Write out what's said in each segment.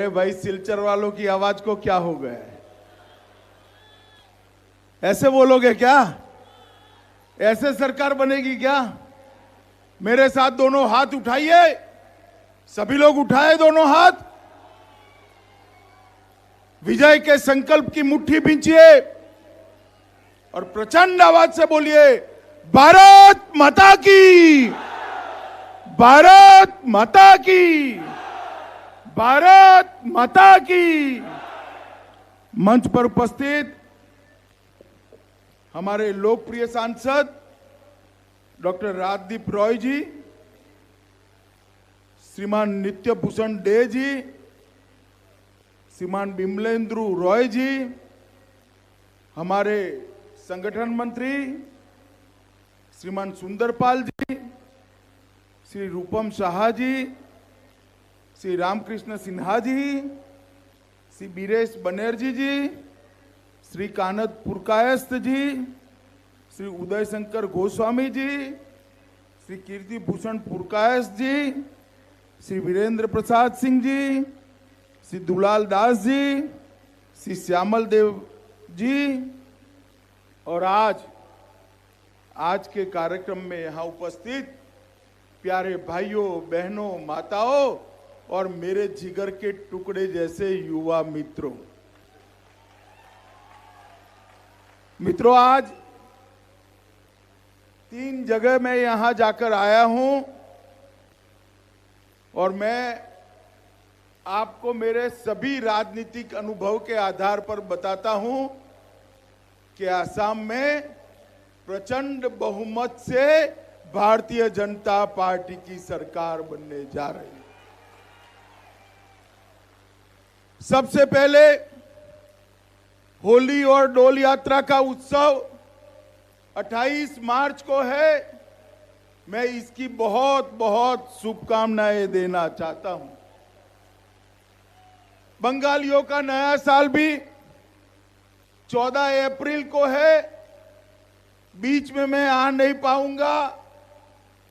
अरे भाई, सिलचर वालों की आवाज को क्या हो गया है? ऐसे बोलोगे क्या? ऐसे सरकार बनेगी क्या? मेरे साथ दोनों हाथ उठाइए, सभी लोग उठाए दोनों हाथ, विजय के संकल्प की मुट्ठी भींचिए और प्रचंड आवाज से बोलिए, भारत माता की, भारत माता की, भारत माता की। मंच पर उपस्थित हमारे लोकप्रिय सांसद डॉक्टर राजदीप रॉय जी, श्रीमान नित्य भूषण डे जी, श्रीमान बिमलेंद्र रॉय जी, हमारे संगठन मंत्री श्रीमान सुंदरपाल जी, श्री रूपम शाह जी, श्री रामकृष्ण सिन्हा जी, श्री बीरेश बनर्जी जी, श्री कानद पुरकायस्थ जी, श्री उदय शंकर गोस्वामी जी, श्री कीर्ति भूषण पुरकायस्थ जी, श्री वीरेंद्र प्रसाद सिंह जी, श्री दुलाल दास जी, श्री श्यामल देव जी, और आज के कार्यक्रम में यहां उपस्थित प्यारे भाइयों, बहनों, माताओं और मेरे जिगर के टुकड़े जैसे युवा मित्रों, आज 3 जगह मैं यहां जाकर आया हूं और मैं आपको मेरे सभी राजनीतिक अनुभव के आधार पर बताता हूं कि असम में प्रचंड बहुमत से भारतीय जनता पार्टी की सरकार बनने जा रही है। सबसे पहले होली और डोल यात्रा का उत्सव 28 मार्च को है। मैं इसकी बहुत बहुत शुभकामनाएं देना चाहता हूं। बंगालियों का नया साल भी 14 अप्रैल को है। बीच में मैं आ नहीं पाऊंगा,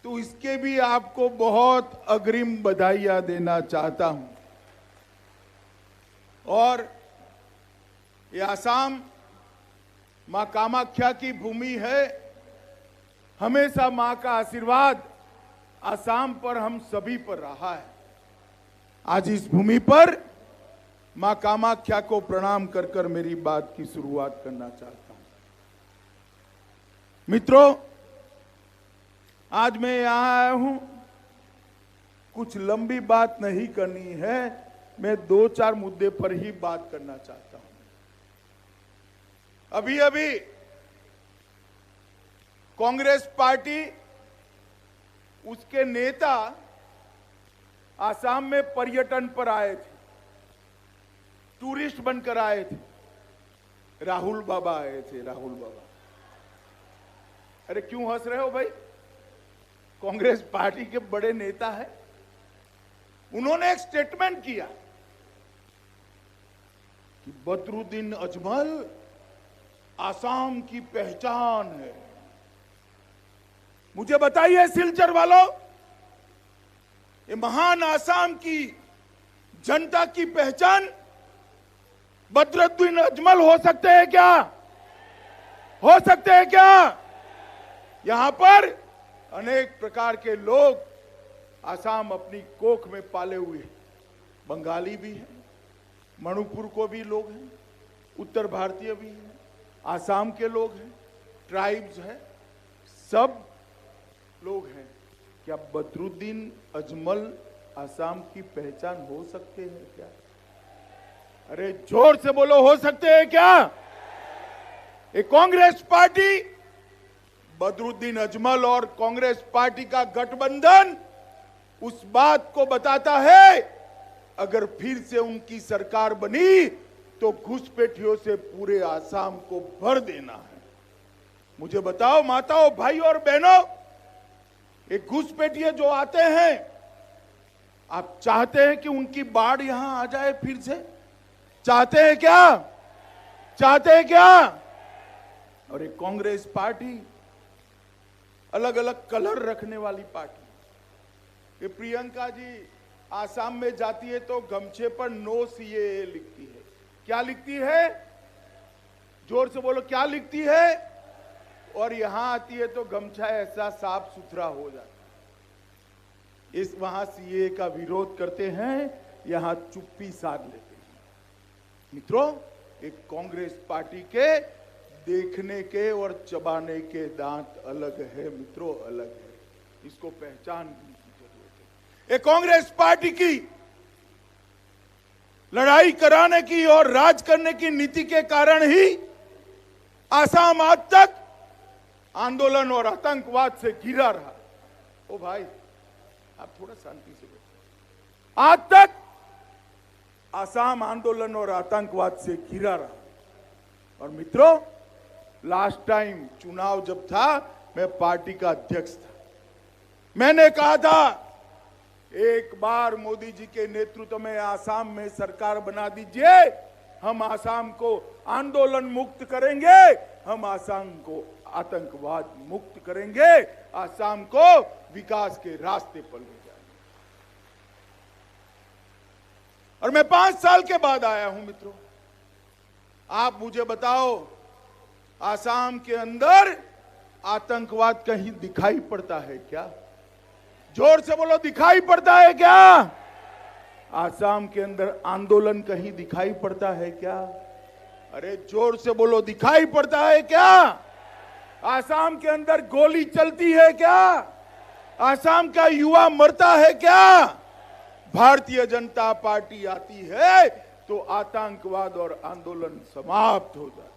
तो इसके भी आपको बहुत अग्रिम बधाइयां देना चाहता हूं। और ये असम मां कामाख्या की भूमि है। हमेशा मां का आशीर्वाद असम पर हम सभी पर रहा है। आज इस भूमि पर मां कामाख्या को प्रणाम कर कर मेरी बात की शुरुआत करना चाहता हूं। मित्रों, आज मैं यहां आया हूं, कुछ लंबी बात नहीं करनी है। मैं 2-4 मुद्दे पर ही बात करना चाहता हूं। अभी कांग्रेस पार्टी, उसके नेता आसाम में पर्यटन पर आए थे, टूरिस्ट बनकर आए थे। राहुल बाबा आए थे, राहुल बाबा। अरे क्यों हंस रहे हो भाई? कांग्रेस पार्टी के बड़े नेता है। उन्होंने एक स्टेटमेंट किया कि बदरुद्दीन अजमल आसाम की पहचान है। मुझे बताइए सिलचर वालों, ये महान आसाम की जनता की पहचान बदरुद्दीन अजमल हो सकते हैं क्या? हो सकते हैं क्या? यहां पर अनेक प्रकार के लोग आसाम अपनी कोख में पाले हुए हैं। बंगाली भी हैं, मणिपुर को भी लोग हैं, उत्तर भारतीय भी हैं, आसाम के लोग हैं, ट्राइब्स हैं, सब लोग हैं। क्या बदरुद्दीन अजमल आसाम की पहचान हो सकते हैं क्या? अरे जोर से बोलो, हो सकते हैं क्या? ये कांग्रेस पार्टी, बदरुद्दीन अजमल और कांग्रेस पार्टी का गठबंधन उस बात को बताता है, अगर फिर से उनकी सरकार बनी तो घुसपैठियों से पूरे आसाम को भर देना है। मुझे बताओ माताओं, भाई और बहनों, ये घुसपैठिए जो आते हैं, आप चाहते हैं कि उनकी बाढ़ यहां आ जाए फिर से? चाहते हैं क्या? चाहते हैं क्या? और ये कांग्रेस पार्टी अलग अलग कलर रखने वाली पार्टी। ये प्रियंका जी आसाम में जाती है तो गमछे पर नो सीएए लिखती है। क्या लिखती है? जोर से बोलो, क्या लिखती है? और यहां आती है तो गमछा ऐसा साफ सुथरा हो जाता है। इस वहां सीएए का विरोध करते हैं, यहां चुप्पी साध लेते हैं। मित्रों, एक कांग्रेस पार्टी के देखने के और चबाने के दांत अलग है मित्रों, अलग है। इसको पहचान की जरूरत है। एक कांग्रेस पार्टी की लड़ाई कराने की और राज करने की नीति के कारण ही आसाम आज तक आंदोलन और आतंकवाद से घिरा रहा। ओ भाई, आप थोड़ा शांति से बैठो। आज तक आसाम आंदोलन और आतंकवाद से घिरा रहा। और मित्रों, लास्ट टाइम चुनाव जब था, मैं पार्टी का अध्यक्ष था। मैंने कहा था, एक बार मोदी जी के नेतृत्व में आसाम में सरकार बना दीजिए, हम आसाम को आंदोलन मुक्त करेंगे, हम आसाम को आतंकवाद मुक्त करेंगे, आसाम को विकास के रास्ते पर ले जाएंगे। और मैं 5 साल के बाद आया हूं मित्रों। आप मुझे बताओ, आसाम के अंदर आतंकवाद कहीं दिखाई पड़ता है क्या? जोर से बोलो, दिखाई पड़ता है क्या? आसाम के अंदर आंदोलन कहीं दिखाई पड़ता है क्या? अरे जोर से बोलो, दिखाई पड़ता है क्या? आसाम के अंदर गोली चलती है क्या? आसाम का युवा मरता है क्या? भारतीय जनता पार्टी आती है तो आतंकवाद और आंदोलन समाप्त हो जाता है,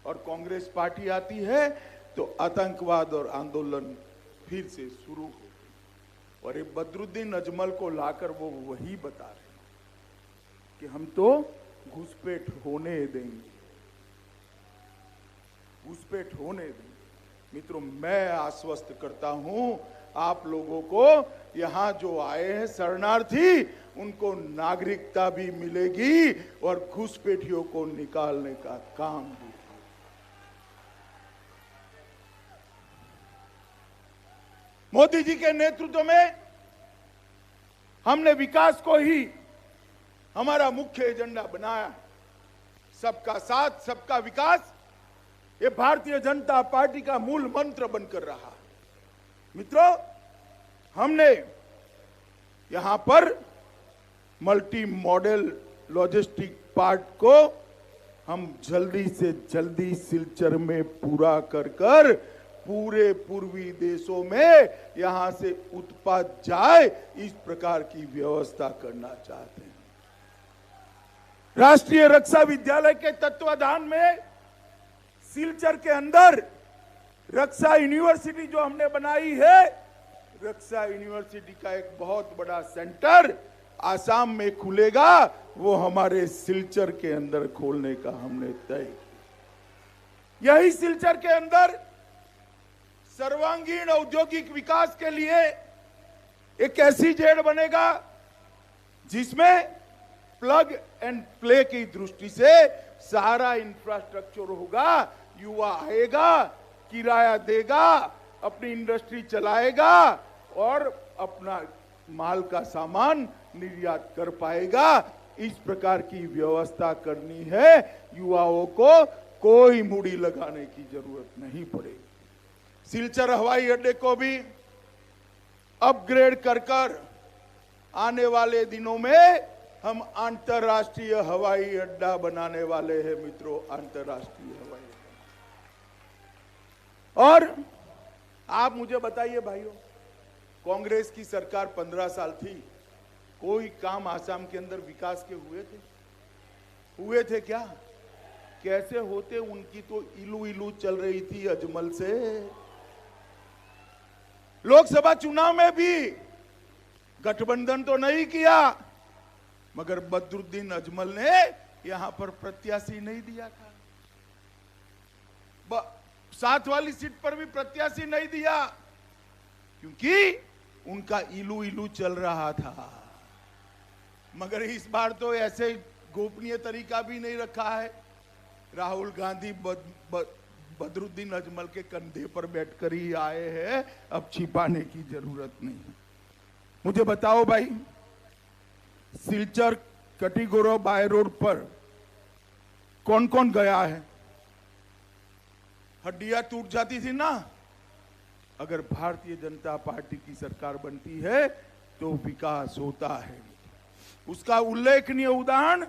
और कांग्रेस पार्टी आती है तो आतंकवाद और आंदोलन फिर से शुरू हो गई। और ये बदरुद्दीन अजमल को लाकर वो वही बता रहे हैं कि हम तो घुसपैठ होने देंगे, घुसपैठ होने देंगे। मित्रों, मैं आश्वस्त करता हूं आप लोगों को, यहां जो आए हैं शरणार्थी, उनको नागरिकता भी मिलेगी और घुसपैठियों को निकालने का काम भी। मोदी जी के नेतृत्व में हमने विकास को ही हमारा मुख्य एजेंडा बनाया। सबका साथ, सबका विकास, ये भारतीय जनता पार्टी का मूल मंत्र बनकर रहा। मित्रों, हमने यहां पर मल्टी मॉडल लॉजिस्टिक पार्क को हम जल्दी से जल्दी सिलचर में पूरा कर पूरे पूर्वी देशों में यहां से उत्पाद जाए, इस प्रकार की व्यवस्था करना चाहते हैं। राष्ट्रीय रक्षा विद्यालय के तत्वाधान में सिलचर के अंदर रक्षा यूनिवर्सिटी जो हमने बनाई है, रक्षा यूनिवर्सिटी का एक बहुत बड़ा सेंटर आसाम में खुलेगा, वो हमारे सिलचर के अंदर खोलने का हमने तय किया। यही सिलचर के अंदर सर्वांगीण औद्योगिक विकास के लिए एक ऐसी जेड बनेगा जिसमें प्लग एंड प्ले की दृष्टि से सारा इंफ्रास्ट्रक्चर होगा। युवा आएगा, किराया देगा, अपनी इंडस्ट्री चलाएगा और अपना माल का सामान निर्यात कर पाएगा। इस प्रकार की व्यवस्था करनी है। युवाओं को कोई मूड़ी लगाने की जरूरत नहीं पड़ेगी। सिलचर हवाई अड्डे को भी अपग्रेड कर आने वाले दिनों में हम अंतर्राष्ट्रीय हवाई अड्डा बनाने वाले हैं मित्रों, अंतर्राष्ट्रीय हवाई अड्डा। और आप मुझे बताइए भाइयों, कांग्रेस की सरकार 15 साल थी, कोई काम आसाम के अंदर विकास के हुए थे क्या? कैसे होते? उनकी तो इलू इलू चल रही थी अजमल से। लोकसभा चुनाव में भी गठबंधन तो नहीं किया, मगर बदरुद्दीन अजमल ने यहां पर प्रत्याशी नहीं दिया था। 7 वाली सीट पर भी प्रत्याशी नहीं दिया, क्योंकि उनका इलू इलू चल रहा था। मगर इस बार तो ऐसे गोपनीय तरीका भी नहीं रखा है। राहुल गांधी बदरुद्दीन अजमल के कंधे पर बैठकर ही आए हैं, अब छिपाने की जरूरत नहीं। मुझे बताओ भाई, सिलचर कटिगोरा बाय रोड पर कौन कौन गया है? हड्डियां टूट जाती थी ना। अगर भारतीय जनता पार्टी की सरकार बनती है तो विकास होता है। उसका उल्लेखनीय उदाहरण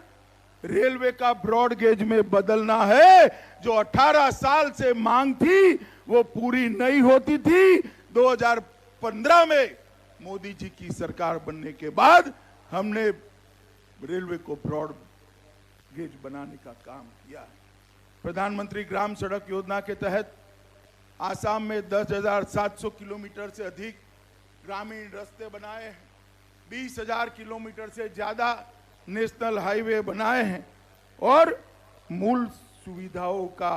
रेलवे का ब्रॉड गेज में बदलना है। जो 18 साल से मांग थी वो पूरी नहीं होती थी। 2015 में मोदी जी की सरकार बनने के बाद हमने रेलवे को ब्रॉड गेज बनाने का काम किया। प्रधानमंत्री ग्राम सड़क योजना के तहत आसाम में 10,700 किलोमीटर से अधिक ग्रामीण रास्ते बनाए हैं। 20,000 किलोमीटर से ज्यादा नेशनल हाईवे बनाए हैं और मूल सुविधाओं का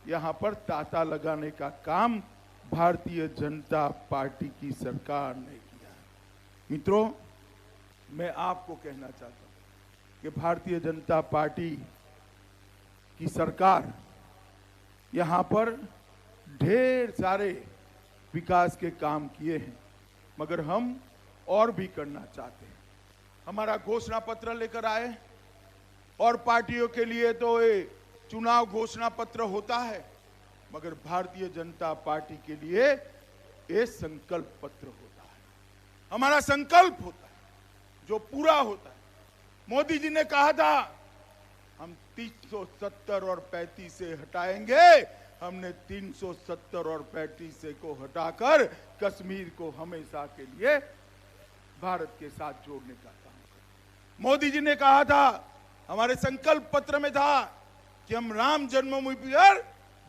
यहां पर तांता लगाने का काम भारतीय जनता पार्टी की सरकार ने किया। मित्रों, मैं आपको कहना चाहता हूं कि भारतीय जनता पार्टी की सरकार यहां पर ढेर सारे विकास के काम किए हैं, मगर हम और भी करना चाहते हैं। हमारा घोषणा पत्र लेकर आए और पार्टियों के लिए तो ये चुनाव घोषणा पत्र होता है, मगर भारतीय जनता पार्टी के लिए ये संकल्प पत्र होता है। हमारा संकल्प होता है जो पूरा होता है। मोदी जी ने कहा था हम 370 और 35 से हटाएंगे। हमने 370 और 35 से को हटाकर कश्मीर को हमेशा के लिए भारत के साथ जोड़ने का काम किया। मोदी जी ने कहा था, हमारे संकल्प पत्र में था कि हम राम जन्मभूमि पर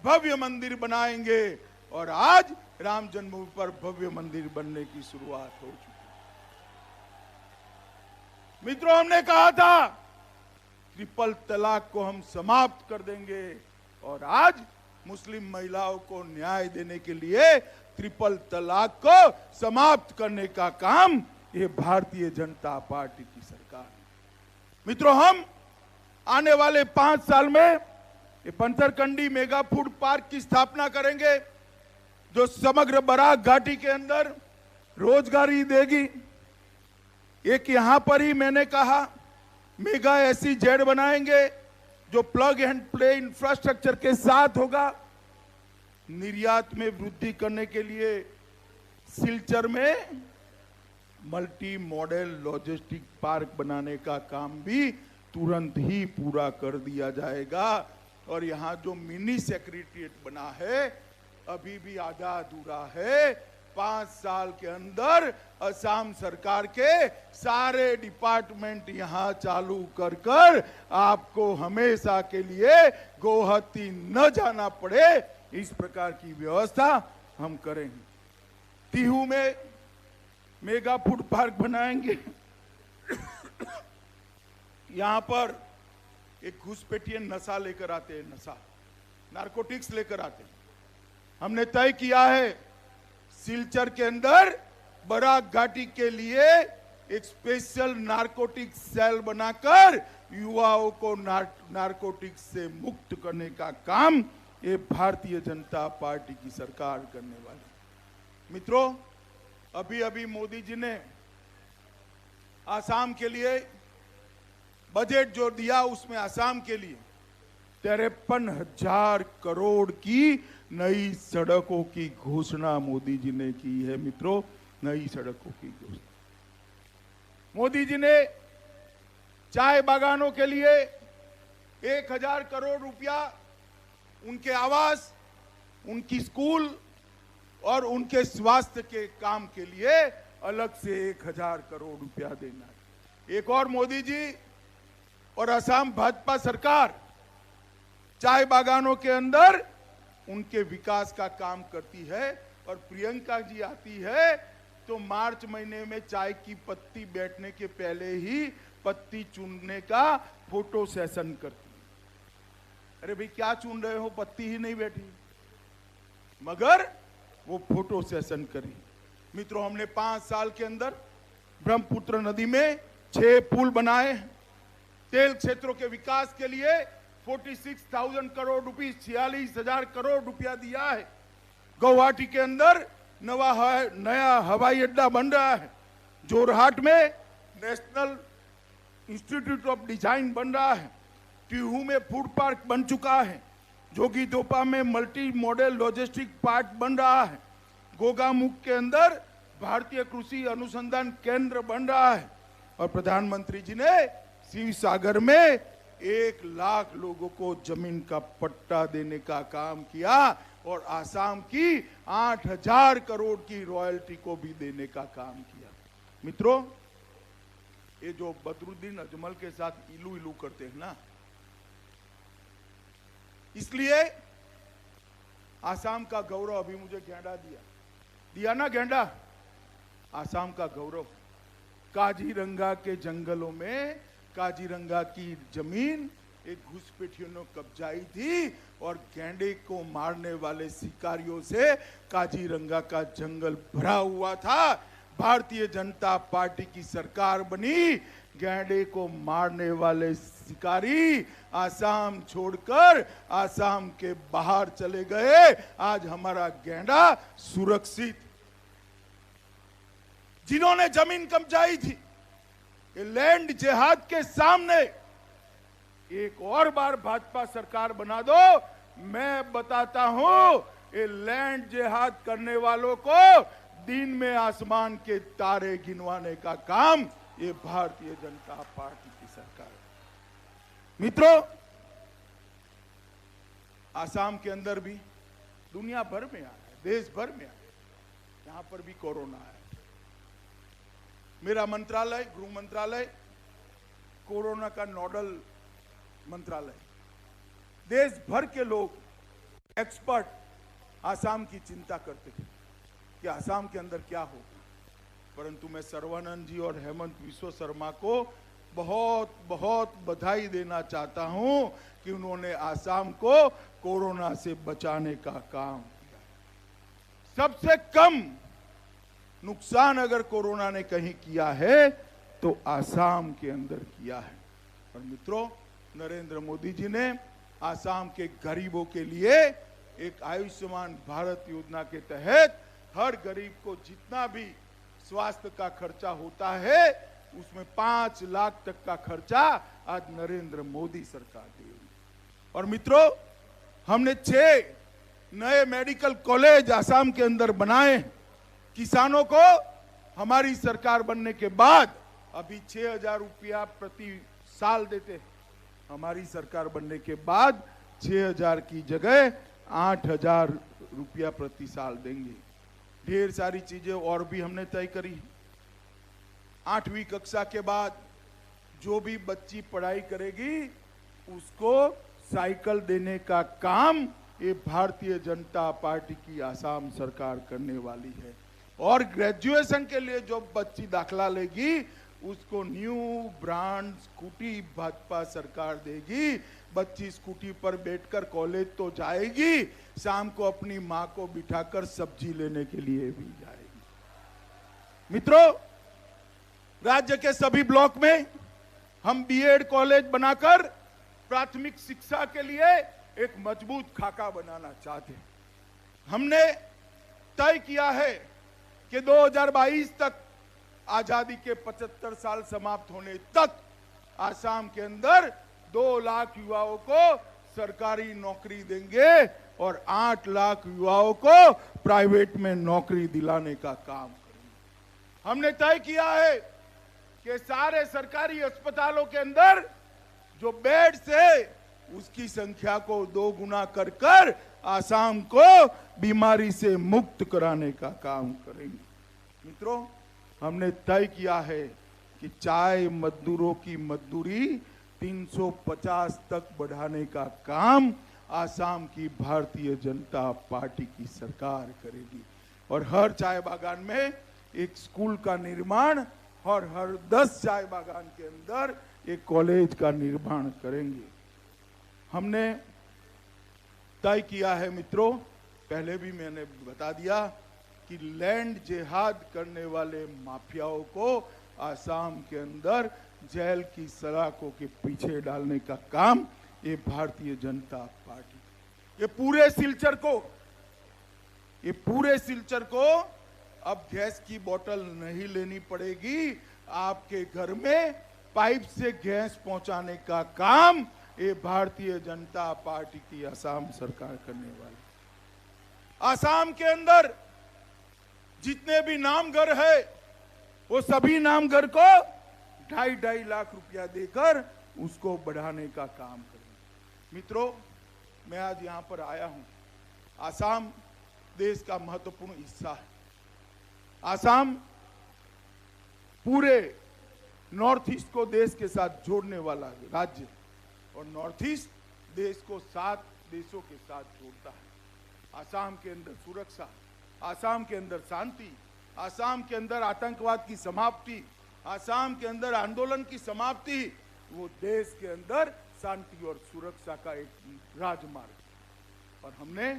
भव्य मंदिर बनाएंगे और आज राम जन्मभूमि पर भव्य मंदिर बनने की शुरुआत हो चुकी है। मित्रों, हमने कहा था ट्रिपल तलाक को हम समाप्त कर देंगे और आज मुस्लिम महिलाओं को न्याय देने के लिए ट्रिपल तलाक को समाप्त करने का काम ये भारतीय जनता पार्टी की सरकार है। मित्रों, हम आने वाले 5 साल में ये पंथरकंडी मेगा फूड पार्क की स्थापना करेंगे जो समग्र बराक घाटी के अंदर रोजगारी देगी। एक यहां पर ही मैंने कहा मेगा SEZ बनाएंगे जो प्लग एंड प्ले इंफ्रास्ट्रक्चर के साथ होगा। निर्यात में वृद्धि करने के लिए सिलचर में मल्टी मॉडल लॉजिस्टिक पार्क बनाने का काम भी तुरंत ही पूरा कर दिया जाएगा। और यहां जो मिनी सेक्रेटेरिएट बना है अभी भी आधा अधूरा है। 5 साल के अंदर असम सरकार के सारे डिपार्टमेंट यहां चालू कर आपको हमेशा के लिए गुवाहाटी न जाना पड़े, इस प्रकार की व्यवस्था हम करेंगे। टीहू में मेगा फूड पार्क बनाएंगे। यहां पर एक घुसपैठिए नशा लेकर आते हैं, नशा नारकोटिक्स लेकर आते हैं। हमने तय किया है सिलचर के अंदर बराक घाटी के लिए एक स्पेशल नारकोटिक्स सेल बनाकर युवाओं को नारकोटिक्स से मुक्त करने का काम ये भारतीय जनता पार्टी की सरकार करने वाली। मित्रों, अभी अभी मोदी जी ने आसाम के लिए बजट जो दिया उसमें आसाम के लिए 53,000 करोड़ की नई सड़कों की घोषणा मोदी जी ने की है। मित्रों, नई सड़कों की घोषणा। मोदी जी ने चाय बागानों के लिए 1,000 करोड़ रुपया उनके आवास, उनकी स्कूल और उनके स्वास्थ्य के काम के लिए अलग से 1,000 करोड़ रुपया देना है। एक और मोदी जी और असम भाजपा सरकार चाय बागानों के अंदर उनके विकास का काम करती है। और प्रियंका जी आती है तो मार्च महीने में चाय की पत्ती बैठने के पहले ही पत्ती चुनने का फोटो सेशन करती है। अरे भाई, क्या चुन रहे हो, पत्ती ही नहीं बैठी, मगर वो फोटो सेशन करी। मित्रों, हमने 5 साल के अंदर ब्रह्मपुत्र नदी में 6 पुल बनाए हैं। तेल क्षेत्रों के विकास के लिए 46,000 करोड़ रुपीस 46,000 करोड़ रुपया दिया है। गुवाहाटी के अंदर नया हवाई अड्डा बन रहा है। जोरहाट में नेशनल इंस्टीट्यूट ऑफ डिजाइन बन रहा है, टिहू में फूड पार्क बन चुका है, जोगीतोपा में मल्टी मॉडल लॉजिस्टिक पार्क बन रहा है, गोगामुख के अंदर भारतीय कृषि अनुसंधान केंद्र बन रहा है और प्रधानमंत्री जी ने शिव सागर में 1 लाख लोगों को जमीन का पट्टा देने का काम किया और आसाम की 8,000 करोड़ की रॉयल्टी को भी देने का काम किया। मित्रों, ये जो बदरुद्दीन अजमल के साथ इलू इलू करते हैं ना, इसलिए आसाम का गौरव अभी मुझे गेंडा दिया ना गेंडा, आसाम का गौरव। काजीरंगा के जंगलों में काजीरंगा की जमीन एक घुसपैठियों ने कब्जाई थी और गेंडे को मारने वाले शिकारियों से काजीरंगा का जंगल भरा हुआ था। भारतीय जनता पार्टी की सरकार बनी, गेंडे को मारने वाले शिकारी आसाम छोड़कर आसाम के बाहर चले गए। आज हमारा गेंडा सुरक्षित। जिन्होंने जमीन कब्जाई थी, ये लैंड जिहाद के सामने एक और बार भाजपा सरकार बना दो, मैं बताता हूं ये लैंड जिहाद करने वालों को दिन में आसमान के तारे गिनवाने का काम ये भारतीय जनता पार्टी की सरकार है। मित्रों, आसाम के अंदर भी दुनिया भर में आ है, देश भर में आ है, यहां पर भी कोरोना है। मेरा मंत्रालय, गृह मंत्रालय, कोरोना का नोडल मंत्रालय, देश भर के लोग एक्सपर्ट आसाम की चिंता करते थे कि आसाम के अंदर क्या होगा, परंतु मैं सर्वानंद जी और हेमंत बिस्वा शर्मा को बहुत बहुत बधाई देना चाहता हूं कि उन्होंने आसाम को कोरोना से बचाने का काम किया। सबसे कम नुकसान अगर कोरोना ने कहीं किया है तो आसाम के अंदर किया है। और मित्रों, नरेंद्र मोदी जी ने आसाम के गरीबों के लिए एक आयुष्मान भारत योजना के तहत हर गरीब को जितना भी स्वास्थ्य का खर्चा होता है उसमें 5 लाख तक का खर्चा आज नरेंद्र मोदी सरकार देगी। और मित्रों, हमने 6 नए मेडिकल कॉलेज आसाम के अंदर बनाए। किसानों को हमारी सरकार बनने के बाद अभी 6,000 रुपया प्रति साल देते हैं, हमारी सरकार बनने के बाद 6,000 की जगह 8,000 रुपया प्रति साल देंगे। ढेर सारी चीजें और भी हमने तय करी। 8वीं कक्षा के बाद जो भी बच्ची पढ़ाई करेगी उसको साइकिल देने का काम ये भारतीय जनता पार्टी की आसाम सरकार करने वाली है। और ग्रेजुएशन के लिए जो बच्ची दाखला लेगी उसको न्यू ब्रांड स्कूटी भाजपा सरकार देगी। बच्ची स्कूटी पर बैठकर कॉलेज तो जाएगी, शाम को अपनी मां को बिठाकर सब्जी लेने के लिए भी जाएगी। मित्रों, राज्य के सभी ब्लॉक में हम बीएड कॉलेज बनाकर प्राथमिक शिक्षा के लिए एक मजबूत खाका बनाना चाहते हैं। हमने तय किया है कि 2022 तक आजादी के 75 साल समाप्त होने तक आसाम के अंदर 2 लाख युवाओं को सरकारी नौकरी देंगे और 8 लाख युवाओं को प्राइवेट में नौकरी दिलाने का काम करेंगे। हमने तय किया है कि सारे सरकारी अस्पतालों के अंदर जो बेड्स है उसकी संख्या को 2 गुना कर आसाम को बीमारी से मुक्त कराने का काम करेंगे। मित्रों, हमने तय किया है कि चाय मजदूरों की मजदूरी 350 तक बढ़ाने का काम आसाम की भारतीय जनता पार्टी की सरकार करेगी। और हर चाय बागान में एक स्कूल का निर्माण और हर 10 चाय बागान के अंदर एक कॉलेज का निर्माण करेंगे। हमने तय किया है मित्रों, पहले भी मैंने बता दिया कि लैंड जिहाद करने वाले माफियाओं को आसाम के अंदर जेल की सलाखों के पीछे डालने का काम ये भारतीय जनता पार्टी, ये पूरे सिलचर को अब गैस की बोतल नहीं लेनी पड़ेगी। आपके घर में पाइप से गैस पहुंचाने का काम ये भारतीय जनता पार्टी की असम सरकार करने वाली। असम के अंदर जितने भी नामघर है वो सभी नामघर को 2.5 लाख रुपया देकर उसको बढ़ाने का काम करेंगे। मित्रों, मैं आज यहां पर आया हूं। असम देश का महत्वपूर्ण हिस्सा है। असम पूरे नॉर्थ ईस्ट को देश के साथ जोड़ने वाला राज्य और नॉर्थ ईस्ट देश को 7 देशों के साथ जोड़ता है। असम के अंदर सुरक्षा, असम के अंदर शांति, असम के अंदर आतंकवाद की समाप्ति, असम के अंदर आंदोलन की समाप्ति, वो देश के अंदर शांति और सुरक्षा का एक राजमार्ग। और हमने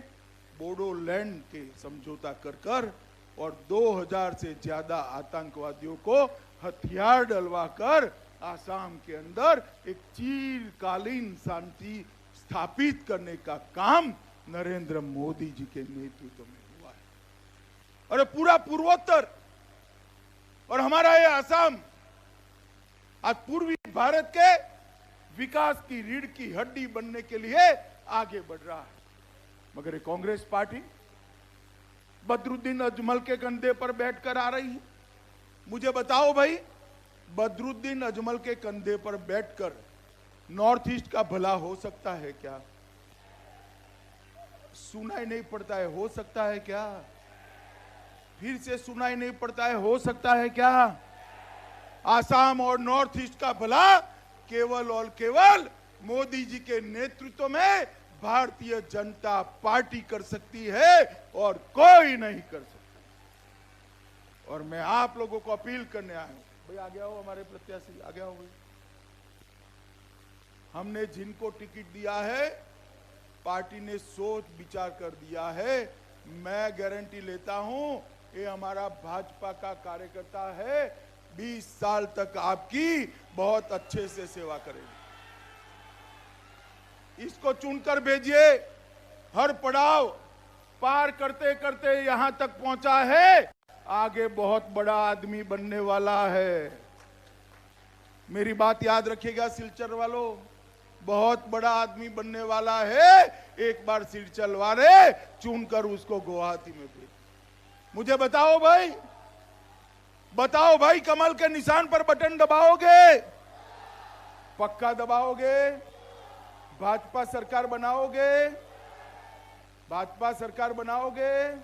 बोडोलैंड के समझौता कर और 2000 से ज्यादा आतंकवादियों को हथियार डलवाकर असम के अंदर एक चिरकालीन शांति स्थापित करने का काम नरेंद्र मोदी जी के नेतृत्व में हुआ है। और पूरा पूर्वोत्तर और हमारा ये असम आज पूर्वी भारत के विकास की रीढ़ की हड्डी बनने के लिए आगे बढ़ रहा है। मगर ये कांग्रेस पार्टी बदरुद्दीन अजमल के कंधे पर बैठकर आ रही है। मुझे बताओ भाई, बदरुद्दीन अजमल के कंधे पर बैठकर नॉर्थ ईस्ट का भला हो सकता है क्या? सुनाई नहीं पड़ता है, हो सकता है क्या? फिर से सुनाई नहीं पड़ता है, हो सकता है क्या? आसाम और नॉर्थ ईस्ट का भला केवल और केवल मोदी जी के नेतृत्व में भारतीय जनता पार्टी कर सकती है और कोई नहीं कर सकता। और मैं आप लोगों को अपील करने आया हूं, भाई आगे आओ, हमारे प्रत्याशी आगे आओ भाई। हमने जिनको टिकट दिया है पार्टी ने सोच विचार कर दिया है। मैं गारंटी लेता हूं ये हमारा भाजपा का कार्यकर्ता है, 20 साल तक आपकी बहुत अच्छे से सेवा करेगा। इसको चुनकर भेजिए। हर पड़ाव पार करते करते यहां तक पहुंचा है, आगे बहुत बड़ा आदमी बनने वाला है। मेरी बात याद रखिएगा सिलचर वालों, बहुत बड़ा आदमी बनने वाला है। एक बार सिलचर वाले चुनकर उसको गुवाहाटी में भेज। मुझे बताओ भाई, कमल के निशान पर बटन दबाओगे? पक्का दबाओगे? भाजपा सरकार बनाओगे? भाजपा सरकार बनाओगे?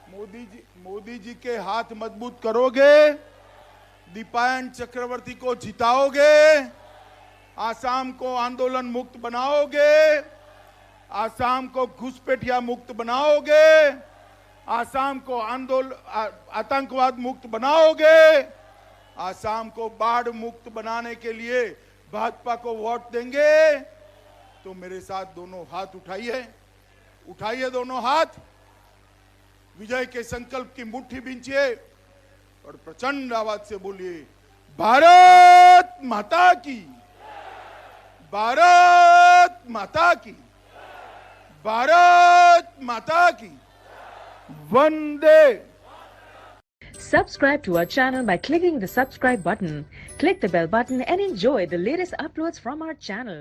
मोदी जी के हाथ मजबूत करोगे? दीपायन चक्रवर्ती को जिताओगे? आसाम को आंदोलन मुक्त बनाओगे? आसाम को घुसपैठिया मुक्त बनाओगे? आसाम को आतंकवाद मुक्त बनाओगे? आसाम को बाढ़ मुक्त बनाने के लिए भाजपा को वोट देंगे? तो मेरे साथ दोनों हाथ उठाइए दोनों हाथ, विजय के संकल्प की मुट्ठी बींचिए और प्रचंड आवाज से बोलिए, भारत माता की, भारत माता की, भारत माता की, वंदे। Subscribe to our channel by clicking the subscribe button. Click the bell button and enjoy the latest uploads from our channel.